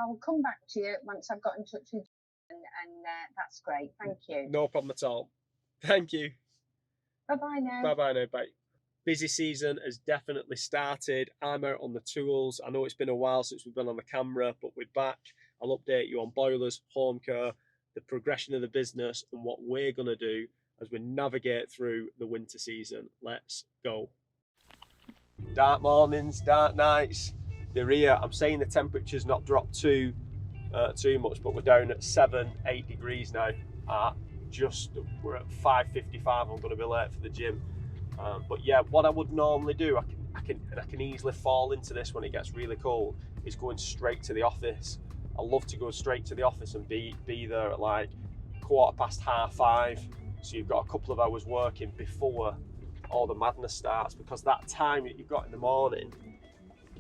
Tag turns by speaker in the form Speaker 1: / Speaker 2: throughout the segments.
Speaker 1: will come back to you once I've got in touch with you, and that's great. Thank you.
Speaker 2: No problem at all. Thank you.
Speaker 1: Bye-bye now.
Speaker 2: Bye-bye now. Bye. Busy season has definitely started. I'm out on the tools. I know it's been a while since we've been on the camera, but we're back. I'll update you on boilers, home care, the progression of the business, and what we're going to do as we navigate through the winter season. Let's go. Dark mornings, dark nights, they're here. I'm saying the temperature's not dropped too much, but we're down at 7-8 degrees now. We're at 5:55. I'm going to be late for the gym. But yeah, what I would normally do, I can easily fall into this when it gets really cold, is going straight to the office. I love to go straight to the office and be there at like 5:15. So you've got a couple of hours working before all the madness starts, because that time that you've got in the morning,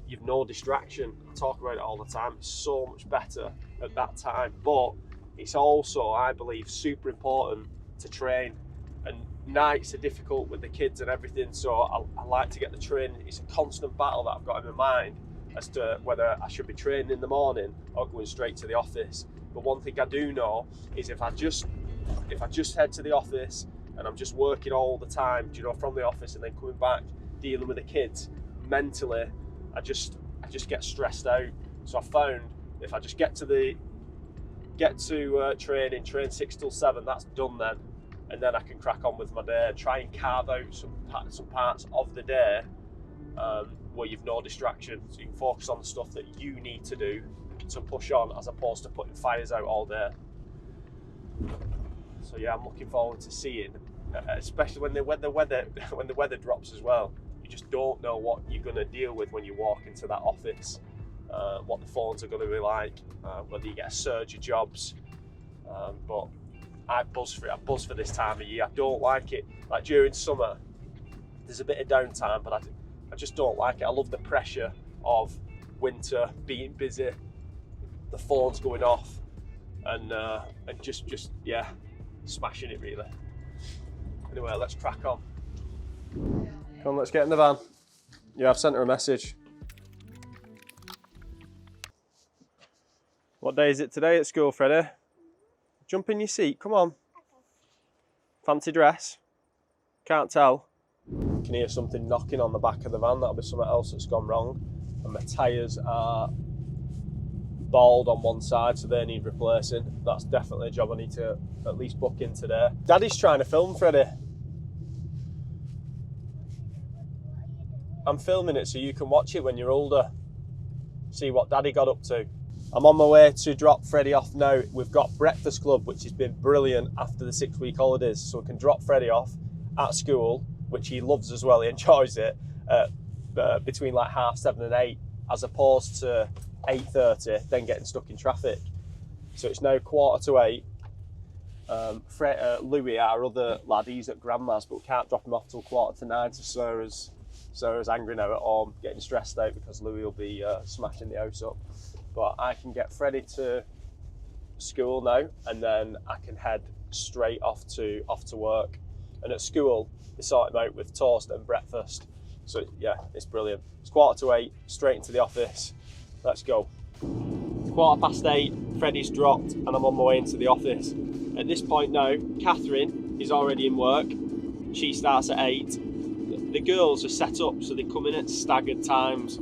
Speaker 2: you've no distraction. I talk about it all the time. It's so much better at that time, but it's also, I believe, super important to train. And nights are difficult with the kids and everything, so I like to get the training. It's a constant battle that I've got in my mind as to whether I should be training in the morning or going straight to the office. But one thing I do know is if I just head to the office and I'm just working all the time, from the office and then coming back, dealing with the kids, mentally, I just get stressed out. So I found if I just get to training, train 6 till 7, that's done then, and then I can crack on with my day. Try and carve out some parts of the day where you've no distraction, so you can focus on the stuff that you need to do to push on, as opposed to putting fires out all day. So yeah, I'm looking forward to seeing, especially when the weather drops as well. You just don't know what you're going to deal with when you walk into that office. What the phones are going to be like, whether you get a surge of jobs. But I buzz for this time of year. I don't like it. Like during summer, there's a bit of downtime, but I just don't like it. I love the pressure of winter, being busy, the phones going off, and just smashing it really. Anyway, let's crack on. Come on, let's get in the van. Yeah, I've sent her a message. What day is it today at school, Freddie? Jump in your seat, come on. Fancy dress? Can't tell. You can hear something knocking on the back of the van. That'll be something else that's gone wrong. And my tyres are bald on one side, so they need replacing. That's definitely a job I need to at least book in today. Daddy's trying to film, Freddie. I'm filming it so you can watch it when you're older. See what Daddy got up to. I'm on my way to drop Freddie off now. We've got breakfast club, which has been brilliant after the 6-week holidays. So we can drop Freddie off at school, which he loves as well. He enjoys it, between like 7:30 and 8, as opposed to 8:30, then getting stuck in traffic. So it's now 7:45. Louis, our other lad, he's at grandma's, but we can't drop him off till 8:45. So Sarah's angry now at home, getting stressed out because Louis will be smashing the house up. But I can get Freddie to school now, and then I can head straight off to work. And at school, they sort him out with toast and breakfast. So yeah, it's brilliant. It's 7:45, straight into the office. Let's go. 8:15, Freddie's dropped, and I'm on my way into the office. At this point now, Catherine is already in work. She starts at 8. The girls are set up so they come in at staggered times.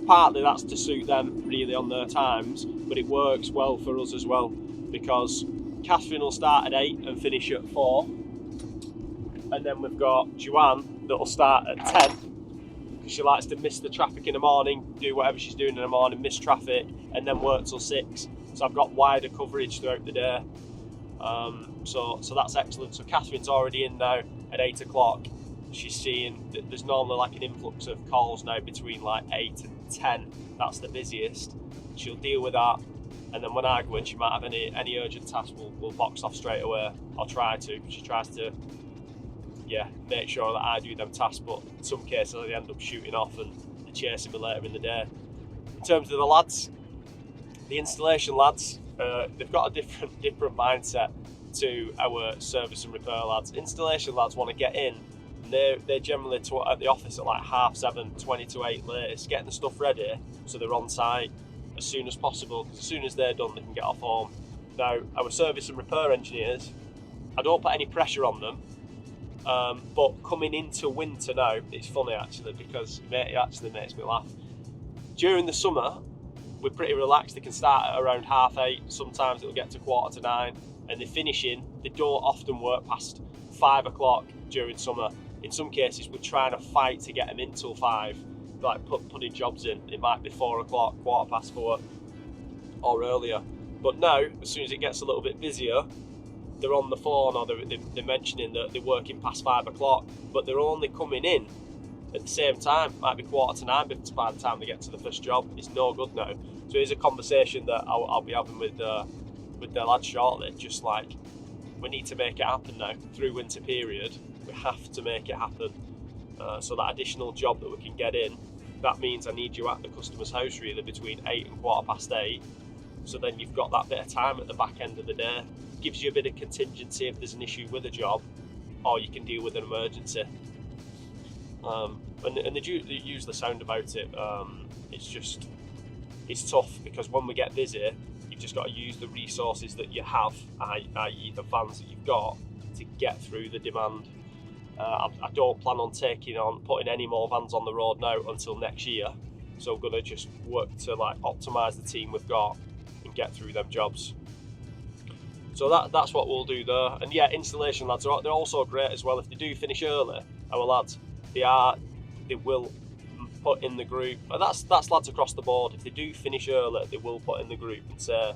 Speaker 2: Partly that's to suit them really on their times, but it works well for us as well, because Catherine will start at 8 and finish at 4. And then we've got Joanne that'll start at 10, because she likes to miss the traffic in the morning, do whatever she's doing in the morning, miss traffic, and then work till 6. So I've got wider coverage throughout the day. So that's excellent. So Catherine's already in now at 8 o'clock. She's seeing that there's normally like an influx of calls now between like 8 and 10. That's the busiest. She'll deal with that, and then when I go in, she might have any urgent tasks, we'll box off straight away. I'll try to. She tries to make sure that I do them tasks, but in some cases I end up shooting off and they're chasing me later in the day. In terms of the lads, the installation lads, they've got a different mindset to our service and repair lads. Installation lads want to get in. They're generally at the office at like 7:30, 20 to 8 latest, getting the stuff ready so they're on site as soon as possible, because as soon as they're done, they can get off home. Now, our service and repair engineers, I don't put any pressure on them, but coming into winter now, it's funny actually, because it actually makes me laugh. During the summer, we're pretty relaxed. They can start at around 8:30, sometimes it'll get to 8:45, and they're finishing. They don't often work past 5 o'clock during summer. In some cases, we're trying to fight to get them in till 5, like putting jobs in. It might be 4 o'clock, 4:15, or earlier. But now, as soon as it gets a little bit busier, they're on the phone, or they're mentioning that they're working past 5 o'clock, but they're only coming in at the same time. Might be 8:45 by the time they get to the first job. It's no good now. So it's a conversation that I'll be having with the lads shortly. Just like, we need to make it happen now. Through winter period, we have to make it happen. So that additional job that we can get in, that means I need you at the customer's house really between 8 and 8:15. So then you've got that bit of time at the back end of the day. Gives you a bit of contingency if there's an issue with a job, or you can deal with an emergency. And they usually sound about it. It's tough, because when we get busy, you've just got to use the resources that you have, i.e. the vans that you've got, to get through the demand. I don't plan on putting any more vans on the road now until next year. So I'm going to just work to like optimise the team we've got and get through them jobs. So that's what we'll do there. And yeah, installation lads, they're also great as well. If they do finish early, our lads, they will put in the group. And that's lads across the board. If they do finish early, they will put in the group and say,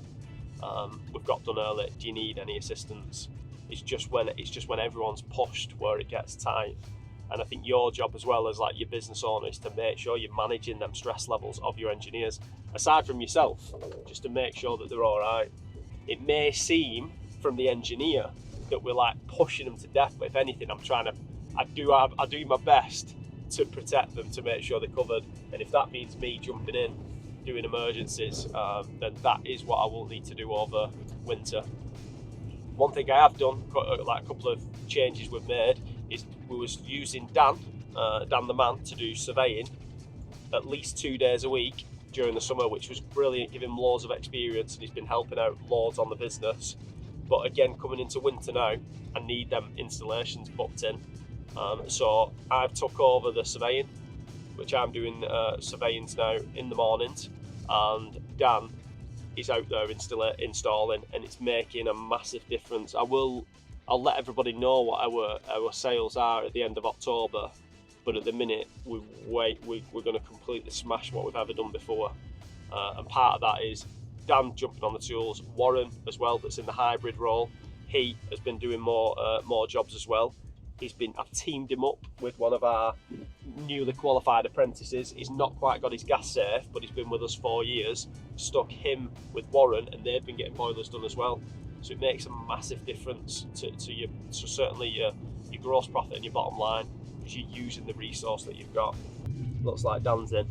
Speaker 2: we've got done early, do you need any assistance? It's just when everyone's pushed where it gets tight. And I think your job as well as like your business owner is to make sure you're managing them stress levels of your engineers, aside from yourself, just to make sure that they're all right. It may seem from the engineer that we're like pushing them to death, but if anything, I do my best to protect them, to make sure they're covered. And if that means me jumping in, doing emergencies, then that is what I will need to do over winter. One thing I have done, like a couple of changes we've made, is we was using Dan the man, to do surveying at least 2 days a week during the summer, which was brilliant, giving him loads of experience, and he's been helping out loads on the business. But again, coming into winter now, I need them installations booked in. So I've took over the surveying, which I'm doing surveyings now in the mornings, and Dan is out there installing, and it's making a massive difference. I'll let everybody know what our sales are at the end of October, but at the minute we're going to completely smash what we've ever done before. And part of that is Dan jumping on the tools, Warren as well, that's in the hybrid role. He has been doing more jobs as well. I've teamed him up with one of our newly qualified apprentices. He's not quite got his gas safe, but he's been with us 4 years. Stuck him with Warren, and they've been getting boilers done as well. So it makes a massive difference to certainly your gross profit and your bottom line, because you're using the resource that you've got. Looks like Dan's in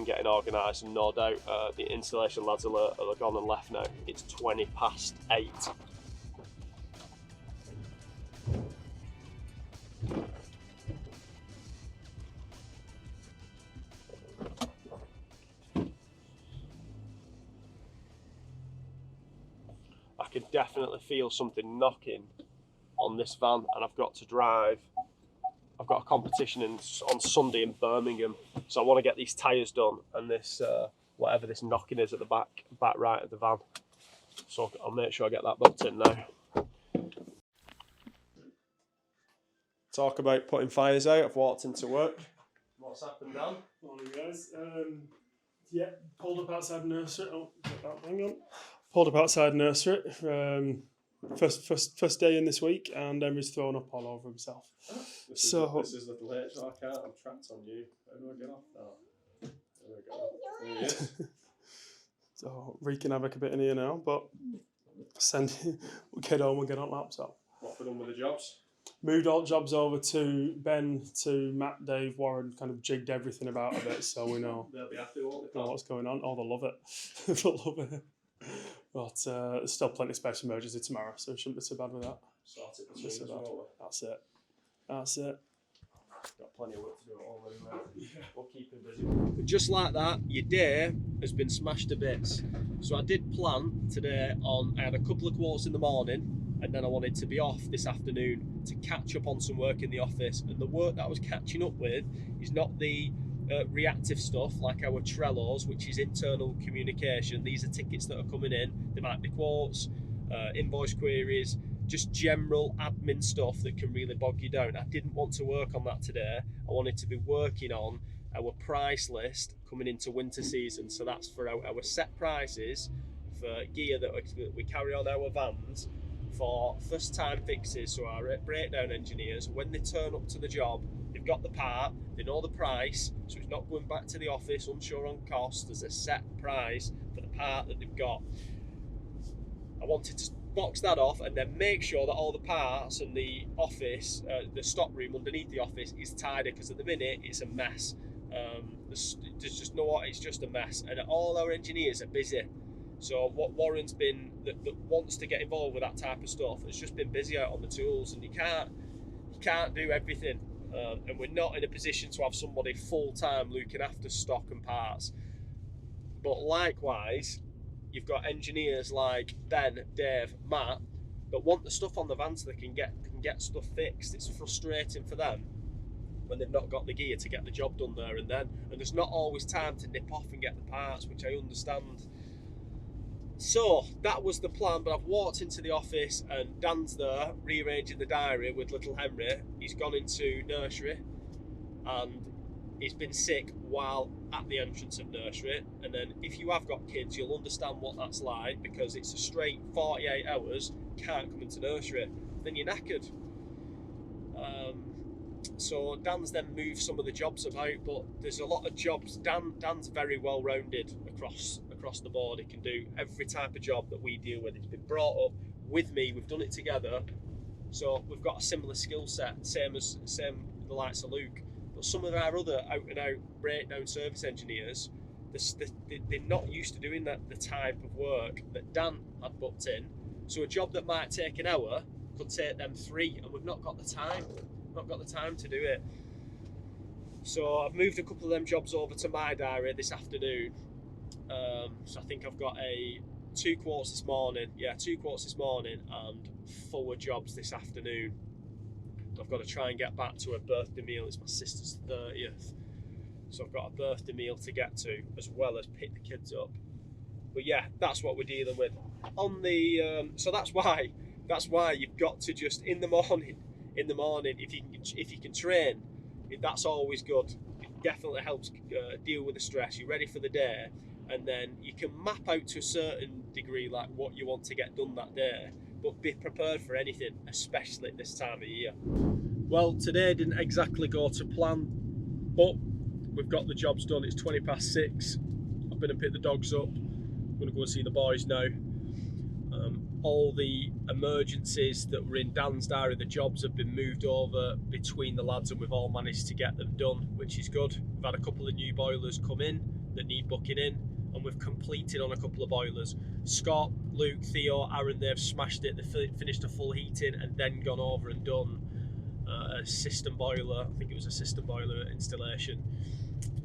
Speaker 2: getting organised, and no doubt the installation lads are gone and left now. It's 8:20. I can definitely feel something knocking on this van, and I've got to drive. I've got a competition on Sunday in Birmingham, so I want to get these tyres done and this whatever this knocking is at the back right of the van. So I'll make sure I get that booked in now. Talk about putting fires out. I've walked into work. What's happened, Dan?
Speaker 3: Morning, guys. Pulled up outside nursery. Oh, hang on. Pulled up outside nursery. First day in this week, and Emery's thrown up all over himself.
Speaker 2: This is little H. I can't. I'm trapped on you. How do I get off that? There we go. There he is.
Speaker 3: So wreaking havoc a bit in here now, but we'll get on laptop.
Speaker 2: What have we done with the jobs?
Speaker 3: Moved all jobs over to Ben, to Matt, Dave, Warren, kind of jigged everything about a bit, so we know.
Speaker 2: They'll be happy, won't they?
Speaker 3: Know what's going on. Oh, they'll love it. They'll love it. But there's still plenty of space for emergency tomorrow, so it shouldn't be so bad with that.
Speaker 2: Sort it between us, won't we?
Speaker 3: That's it.
Speaker 2: Got plenty of work to do at home anyway.
Speaker 3: Yeah.
Speaker 2: We'll keep him busy. But just like that, your day has been smashed to bits. So I did plan today on, I had a couple of quotes in the morning, and then I wanted to be off this afternoon to catch up on some work in the office. And the work that I was catching up with is not the reactive stuff like our Trellos, which is internal communication. These are tickets that are coming in. They might be quotes, invoice queries, just general admin stuff that can really bog you down. I didn't want to work on that today. I wanted to be working on our price list coming into winter season. So that's for our set prices for gear that we carry on our vans for first time fixes. So our breakdown engineers, when they turn up to the job, they've got the part, they know the price, so it's not going back to the office unsure on cost. There's a set price for the part that they've got. I wanted to box that off and then make sure that all the parts and the office, the stock room underneath the office is tidy, because at the minute it's a mess. There's just it's just a mess, and all our engineers are busy. So what Warren's been that wants to get involved with that type of stuff has just been busy out on the tools, and you can't do everything, and we're not in a position to have somebody full time looking after stock and parts. But likewise, you've got engineers like Ben, Dave, Matt that want the stuff on the van so they can get stuff fixed. It's frustrating for them when they've not got the gear to get the job done there and then, and there's not always time to nip off and get the parts, which I understand. So that was the plan, but I've walked into the office and Dan's there rearranging the diary with little Henry. He's gone into nursery and he's been sick while at the entrance of nursery. And then if you have got kids, you'll understand what that's like, because it's a straight 48 hours, can't come into nursery, then you're knackered. So Dan's then moved some of the jobs about, but there's a lot of jobs. Dan's very well rounded across the board. He can do every type of job that we deal with. He's been brought up with me, we've done it together, so we've got a similar skill set, same the likes of Luke. But some of our other out and out breakdown service engineers, they're not used to doing the type of work that Dan had booked in. So a job that might take an hour could take them 3, and we've not got the time to do it. So I've moved a couple of them jobs over to my diary this afternoon. So I think I've got 2 quotes this morning, and 4 jobs this afternoon. I've got to try and get back to a birthday meal. It's my sister's 30th, so I've got a birthday meal to get to, as well as pick the kids up. But yeah, that's what we're dealing with on the. So that's why you've got to just in the morning, if you can train, that's always good. It definitely helps deal with the stress. You're ready for the day, and then you can map out to a certain degree like what you want to get done that day, but be prepared for anything, especially at this time of year. Well, today didn't exactly go to plan, but we've got the jobs done. It's 6:20. I've been and picked the dogs up. I'm going to go and see the boys now. All the emergencies that were in Dan's diary, the jobs have been moved over between the lads, and we've all managed to get them done, which is good. We've had a couple of new boilers come in that need booking in, and we've completed on a couple of boilers. Scott, Luke, Theo, Aaron, they've smashed it. They finished a full heating and then gone over and done a system boiler. I think it was a system boiler installation.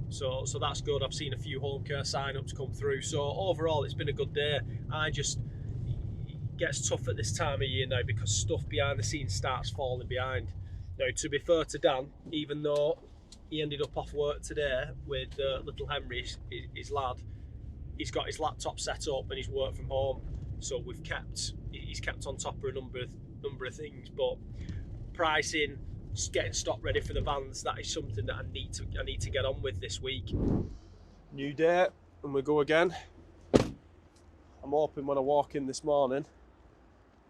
Speaker 2: So that's good. I've seen a few home care sign-ups come through. So overall, it's been a good day. It gets tough at this time of year now because stuff behind the scenes starts falling behind. Now, to be fair to Dan, even though he ended up off work today with little Henry, his lad, he's got his laptop set up and he's worked from home. So he's kept on top of a number of things. But pricing, getting stock ready for the vans, that is something that I need to get on with this week. New day, and we go again. I'm hoping when I walk in this morning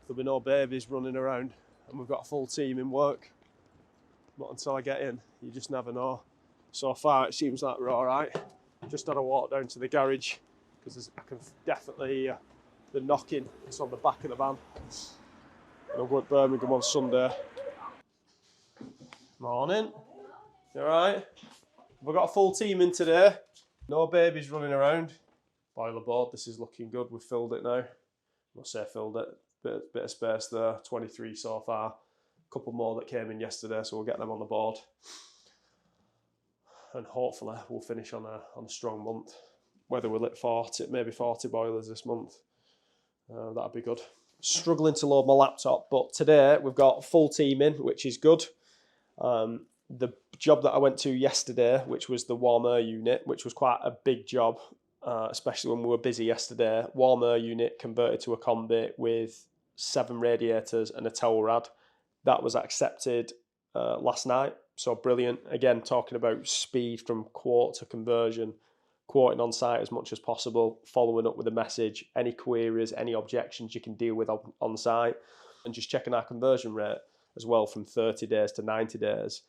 Speaker 2: there'll be no babies running around and we've got a full team in work. But until I get in, you just never know. So far it seems like we're alright. Just had a walk down to the garage because I can definitely hear the knocking. It's on the back of the van. And I'm going to Birmingham on Sunday. Morning. You alright? We've got a full team in today. No babies running around. Boiler board, this is looking good. We've filled it now. I must say filled it. Bit of space there. 23 so far. A couple more that came in yesterday, so we'll get them on the board. and hopefully we'll finish on a strong month. Whether we'll hit 40, maybe 40 boilers this month, that'd be good. Struggling to load my laptop, but today we've got a full team in, which is good. The job that I went to yesterday, which was the warm air unit, which was quite a big job, especially when we were busy yesterday. Warm air unit converted to a combi with 7 radiators and a towel rad. That was accepted last night, so brilliant. Again, talking about speed from quote to conversion, quoting on site as much as possible, following up with a message, any queries, any objections you can deal with on site, and just checking our conversion rate as well from 30 days to 90 days.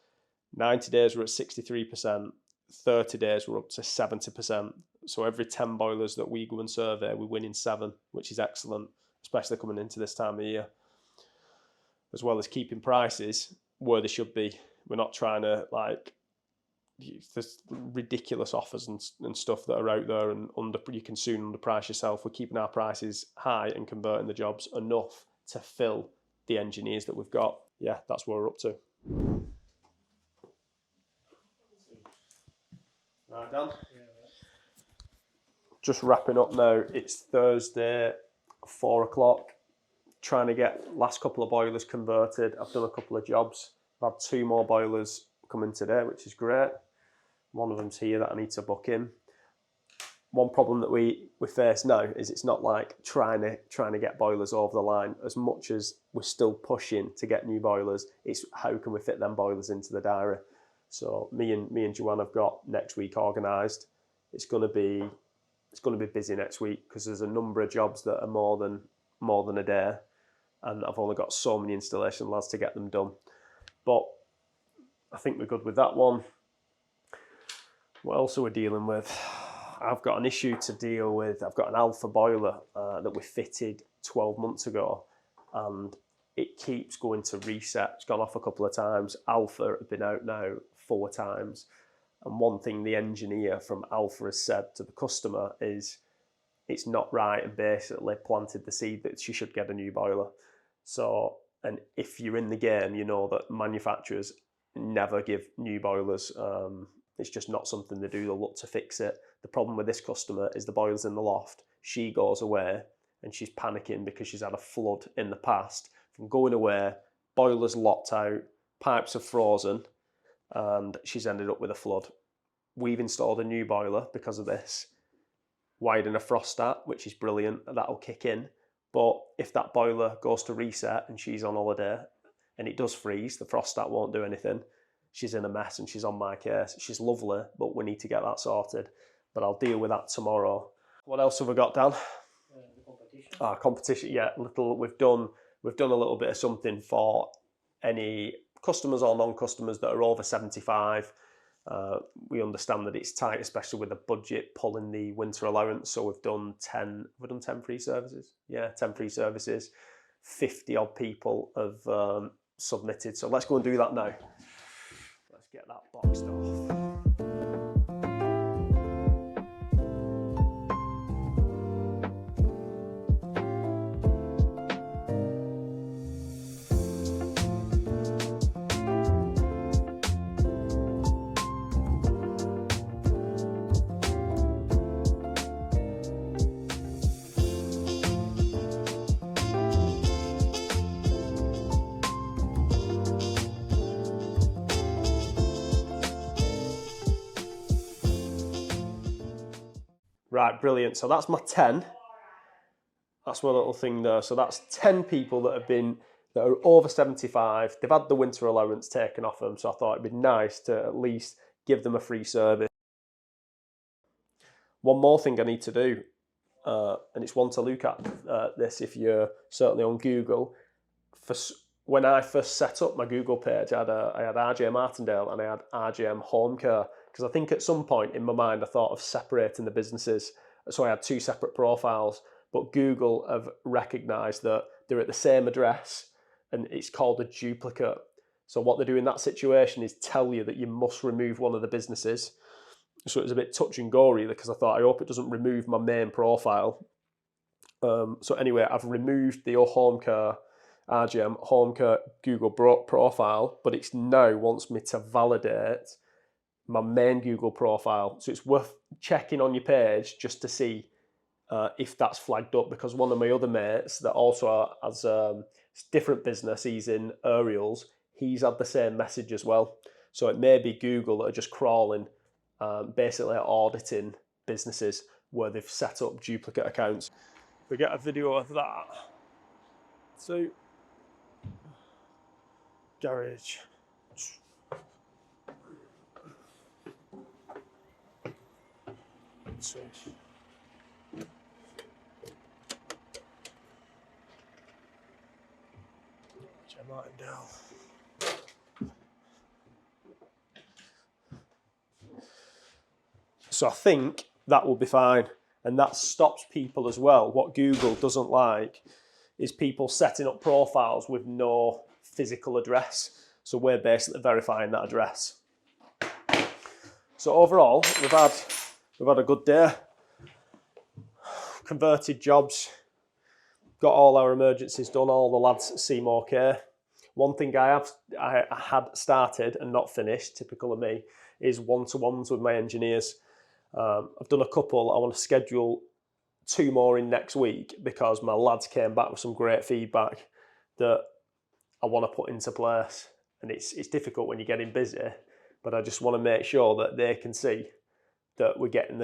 Speaker 2: 90 days we're at 63%, 30 days we're up to 70%. So every 10 boilers that we go and survey, we win in 7, which is excellent, especially coming into this time of year. As well as keeping prices where they should be. We're not trying to, like, there's ridiculous offers and stuff that are out there, and you can soon underprice yourself. We're keeping our prices high and converting the jobs enough to fill the engineers that we've got. Yeah, that's what we're up to. Right, Dan? Just wrapping up now. It's Thursday, 4 o'clock. Trying to get last couple of boilers converted. I've done a couple of jobs. I've had 2 more boilers coming today, which is great. One of them's here that I need to book in. One problem that we face now is it's not like trying to get boilers over the line. As much as we're still pushing to get new boilers, it's how can we fit them boilers into the diary. So me and Joanne have got next week organised. It's going to be busy next week because there's a number of jobs that are more than a day, and I've only got so many installation lads to get them done. But I think we're good with that one. What else are we dealing with? I've got an issue to deal with. I've got an Alpha boiler that we fitted 12 months ago, and it keeps going to reset. It's gone off a couple of times. Alpha have been out now 4 times. And one thing the engineer from Alpha has said to the customer is it's not right, and basically planted the seed that she should get a new boiler. So, and if you're in the game, you know that manufacturers never give new boilers. It's just not something they do. They'll look to fix it. The problem with this customer is the boiler's in the loft. She goes away and she's panicking because she's had a flood in the past. From going away, boiler's locked out, pipes are frozen, and she's ended up with a flood. We've installed a new boiler because of this, wired in a frost stat, which is brilliant. That'll kick in. But if that boiler goes to reset and she's on holiday and it does freeze, the frost stat won't do anything. She's in a mess and she's on my case. She's lovely, but we need to get that sorted. But I'll deal with that tomorrow. What else have we got, Dan?
Speaker 4: The competition.
Speaker 2: Competition, yeah. We've done a little bit of something for any customers or non-customers that are over 75. We understand that it's tight, especially with the budget pulling the winter allowance. So we've done 10 free services. Yeah, 10 free services. 50 odd people have submitted. So let's go and do that now. Let's get that boxed off. Right, brilliant. So that's my 10. That's my little thing there. So that's 10 people that are over 75. They've had the winter allowance taken off them. So I thought it'd be nice to at least give them a free service. One more thing I need to do, and it's one to look at this if you're certainly on Google. When I first set up my Google page, I had RJ Martindale and I had RJM Home Care, because I think at some point in my mind I thought of separating the businesses. So I had 2 separate profiles, but Google have recognised that they're at the same address and it's called a duplicate. So what they do in that situation is tell you that you must remove one of the businesses. So it was a bit touch and go really, because I thought, I hope it doesn't remove my main profile. So anyway, I've removed the Home Care, RGM Home Care Google profile, but it's now wants me to validate my main Google profile. So it's worth checking on your page just to see if that's flagged up, because one of my other mates that also has different business, he's in aerials, he's had the same message as well. So it may be Google that are just crawling, basically auditing businesses where they've set up duplicate accounts. We get a video of that. So, garage. So, RJ Martindale. So I think that will be fine, and that stops people as well. What Google doesn't like is people setting up profiles with no physical address. So we're basically verifying that address. So overall, we've had a good day. Converted jobs, got all our emergencies done. All the lads seem okay. One thing I had started and not finished, typical of me, is one-to-ones with my engineers. I've done a couple. I want to schedule 2 more in next week because my lads came back with some great feedback that I want to put into place. And it's difficult when you're getting busy, but I just want to make sure that they can see that we're getting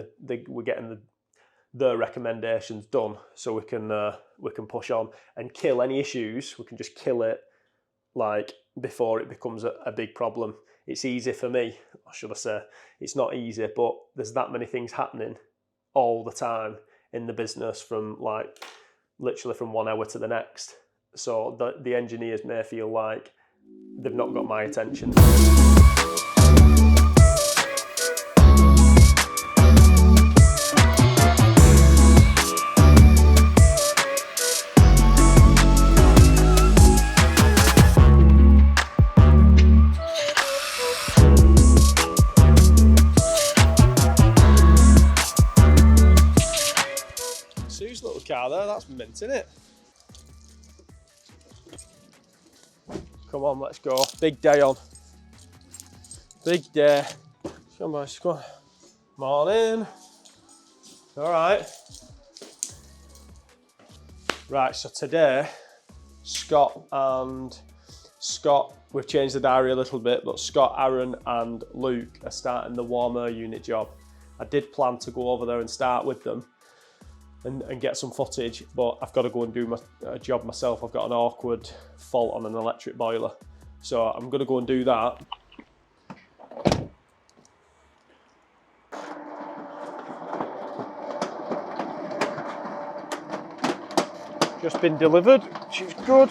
Speaker 2: the recommendations done, so we can push on and kill any issues. We can just kill it like before it becomes a big problem. It's easy for me, or should I say, it's not easy, but there's that many things happening all the time in the business, from like literally from 1 hour to the next. So the engineers may feel like they've not got my attention. Sue's little car there, that's mint, isn't it? Come on, let's go. Big day on. Big day. Come on, come on. Morning. All right. Right, so today, Scott, we've changed the diary a little bit, but Scott, Aaron and Luke are starting the warm air unit job. I did plan to go over there and start with them and get some footage, but I've got to go and do a job myself. I've got an awkward fault on an electric boiler. So I'm going to go and do that. Just been delivered, which is good.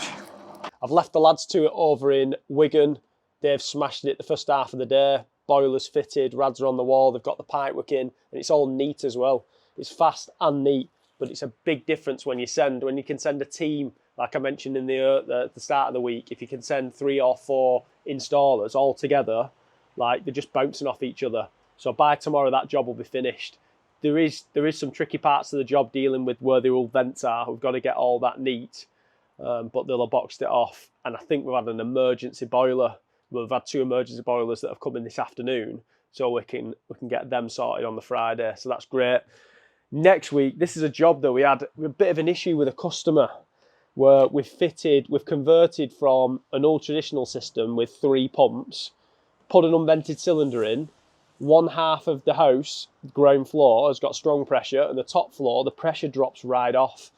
Speaker 2: I've left the lads to it over in Wigan. They've smashed it the first half of the day. Boilers fitted, rads are on the wall, they've got the pipework in, and it's all neat as well. It's fast and neat. But it's a big difference when you can send a team, like I mentioned in the start of the week, if you can send 3 or 4 installers all together, like they're just bouncing off each other. So by tomorrow, that job will be finished. There is some tricky parts of the job dealing with where the old vents are. We've got to get all that neat, but they'll have boxed it off. And I think we've had an emergency boiler. We've had 2 emergency boilers that have come in this afternoon, so we can get them sorted on the Friday. So that's great. Next week, this is a job that we had a bit of an issue with a customer where we've converted from an old traditional system with 3 pumps, put an unvented cylinder in. 1/2 of the house, ground floor, has got strong pressure, and the top floor, the pressure drops right off.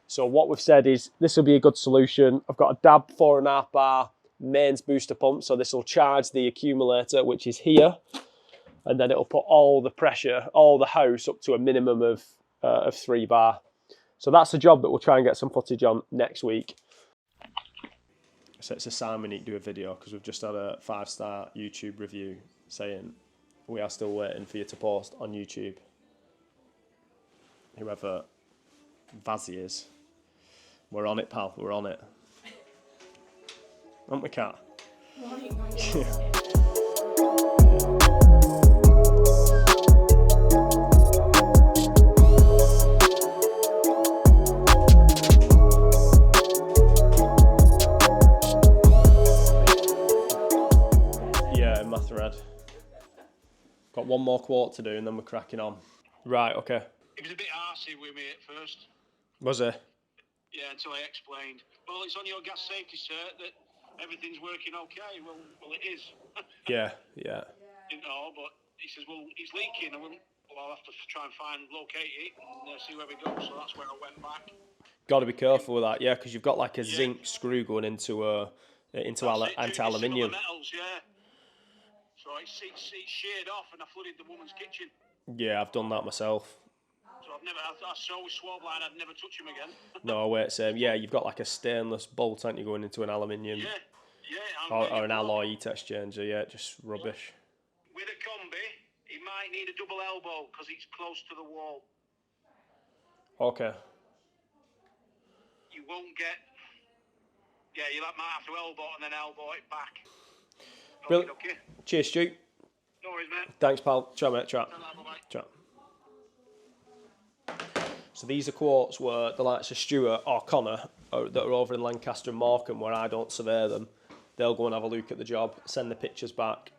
Speaker 2: So what we've said is this will be a good solution. I've got a DAB 4.5 bar mains booster pump, so this will charge the accumulator, which is here. And then it'll put all the pressure, all the house, up to a minimum of 3 bar. So that's a job that we'll try and get some footage on next week. So it's a sign we need to do a video, because we've just had a 5-star YouTube review saying we are still waiting for you to post on YouTube. Whoever Vazzy is. We're on it, pal, we're on it. Aren't we, Kat? Yeah, in my thread. one more quote to do and then we're cracking on. Right, okay.
Speaker 4: He was a bit arsey with me at first.
Speaker 2: Was he?
Speaker 4: Yeah, until I explained. Well, it's on your gas safety cert that everything's working okay. Well, it is.
Speaker 2: Yeah.
Speaker 4: You know, but he says, well, it's leaking. I'll have to try and locate it and see where we go. So that's where I went back.
Speaker 2: Got to be careful with that, yeah, because you've got like a zinc screw going into anti-aluminium.
Speaker 4: Metals, yeah. So it's sheared off, and I flooded the woman's kitchen.
Speaker 2: Yeah, I've done that myself.
Speaker 4: So I always swore blind I'd never touch him again.
Speaker 2: No, wait, same. Yeah, you've got like a stainless bolt, aren't you, going into an aluminium?
Speaker 4: Yeah.
Speaker 2: Or an alloy heat exchanger, yeah, just rubbish.
Speaker 4: With a combi, he might need a double elbow because it's close to the wall.
Speaker 2: Okay.
Speaker 4: You won't get... Yeah, you might have to elbow and then elbow it back.
Speaker 2: Brilliant.
Speaker 4: Okay.
Speaker 2: Cheers, Stu.
Speaker 4: No worries, mate.
Speaker 2: Thanks, pal. Ciao, mate. Ciao.
Speaker 4: Bye-bye.
Speaker 2: Ciao. So these are quotes where the likes of Stuart or Connor that are over in Lancaster and Morecambe, where I don't survey them, they'll go and have a look at the job, send the pictures back,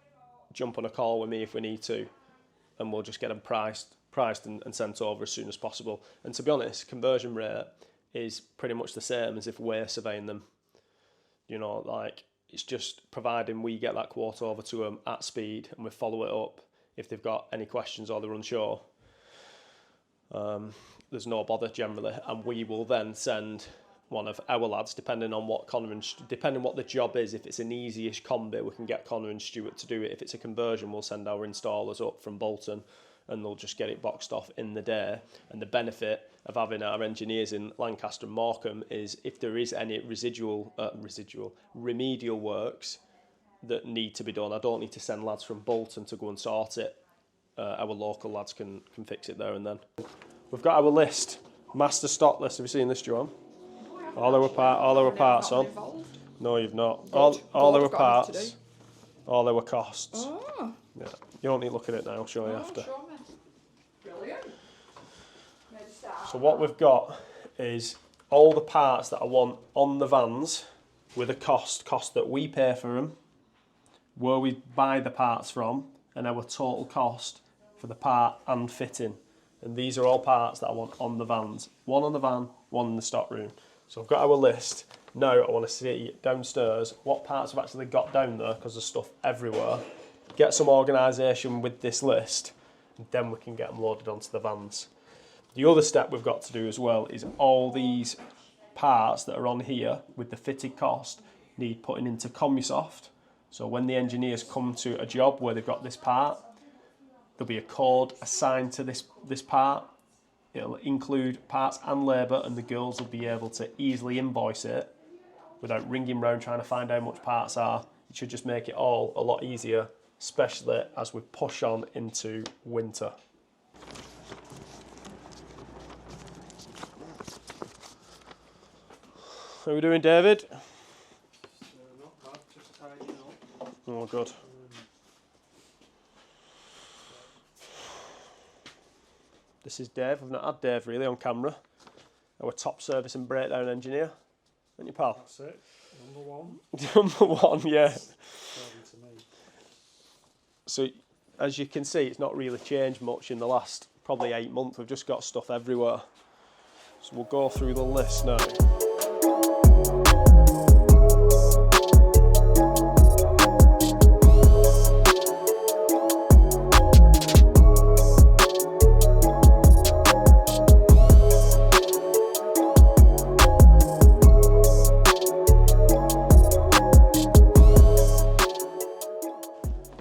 Speaker 2: jump on a call with me if we need to, and we'll just get them priced and sent over as soon as possible. And to be honest, conversion rate is pretty much the same as if we're surveying them. You know, like, it's just providing we get that quote over to them at speed and we follow it up if they've got any questions or they're unsure. There's no bother generally, and we will then send one of our lads, depending on what depending what the job is. If it's an easy-ish combi, we can get Connor and Stuart to do it. If it's a conversion, we'll send our installers up from Bolton, and they'll just get it boxed off in the day. And the benefit of having our engineers in Lancaster and Morecambe is if there is any remedial works that need to be done, I don't need to send lads from Bolton to go and sort it. Our local lads can fix it there and then. We've got our list, master stock list. Have you seen this, Joanne? All our parts on. No, you've not. All our parts, all our costs.
Speaker 5: Oh.
Speaker 2: Yeah. You don't need to look at it now. I'll show you after.
Speaker 5: Show me. Brilliant.
Speaker 2: So what we've got is all the parts that I want on the vans with a cost that we pay for them, where we buy the parts from, and our total cost for the part and fitting. And these are all parts that I want on the vans. One on the van, one in the stock room. So I've got our list. Now I want to see downstairs what parts I've actually got down there, because there's stuff everywhere. Get some organisation with this list, and then we can get them loaded onto the vans. The other step we've got to do as well is all these parts that are on here with the fitted cost need putting into Commusoft. So when the engineers come to a job where they've got this part, there'll be a code assigned to this part. It'll include parts and labour, and the girls will be able to easily invoice it without ringing round trying to find out how much parts are. It should just make it all a lot easier, especially as we push on into winter. How are we doing, David?
Speaker 3: Not bad, just tidying up.
Speaker 2: Oh, good. This is Dave. I've not had Dave really on camera. Our top service and breakdown engineer. Aren't you, pal?
Speaker 3: That's it. Number one.
Speaker 2: Number one, yeah.
Speaker 3: According to me.
Speaker 2: So, as you can see, it's not really changed much in the last probably 8 months. We've just got stuff everywhere. So we'll go through the list now.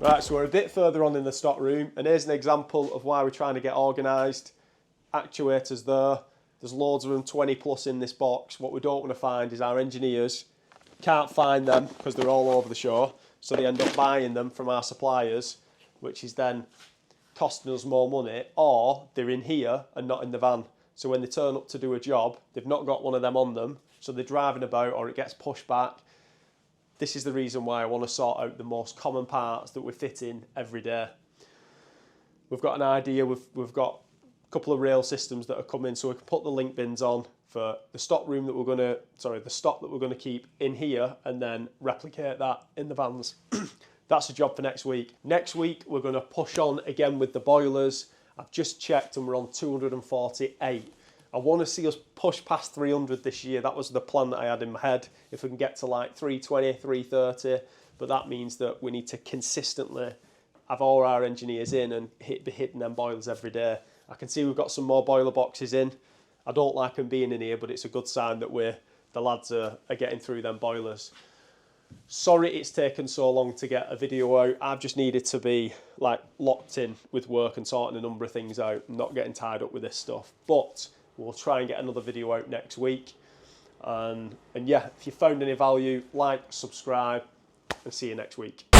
Speaker 2: Right, so we're a bit further on in the stock room, and here's an example of why we're trying to get organised. Actuators there, there's loads of them, 20 plus in this box. What we don't want to find is our engineers can't find them because they're all over the show, so they end up buying them from our suppliers, which is then costing us more money, or they're in here and not in the van. So when they turn up to do a job, they've not got one of them on them, so they're driving about or it gets pushed back. This is the reason why I want to sort out the most common parts that we're fitting every day. We've got an idea, we've got a couple of rail systems that are coming, so we can put the link bins on for the stock room that the stock that we're going to keep in here, and then replicate that in the vans. that's a job for next week. Next week, we're going to push on again with the boilers. I've just checked and we're on 248. I want to see us push past 300 this year. That was the plan that I had in my head. If we can get to like 320, 330, but that means that we need to consistently have all our engineers in and be hitting them boilers every day. I can see we've got some more boiler boxes in. I don't like them being in here, but it's a good sign that the lads are getting through them boilers. Sorry it's taken so long to get a video out. I've just needed to be like locked in with work and sorting a number of things out, not getting tied up with this stuff. But we'll try and get another video out next week. And yeah, if you found any value, like, subscribe, and see you next week.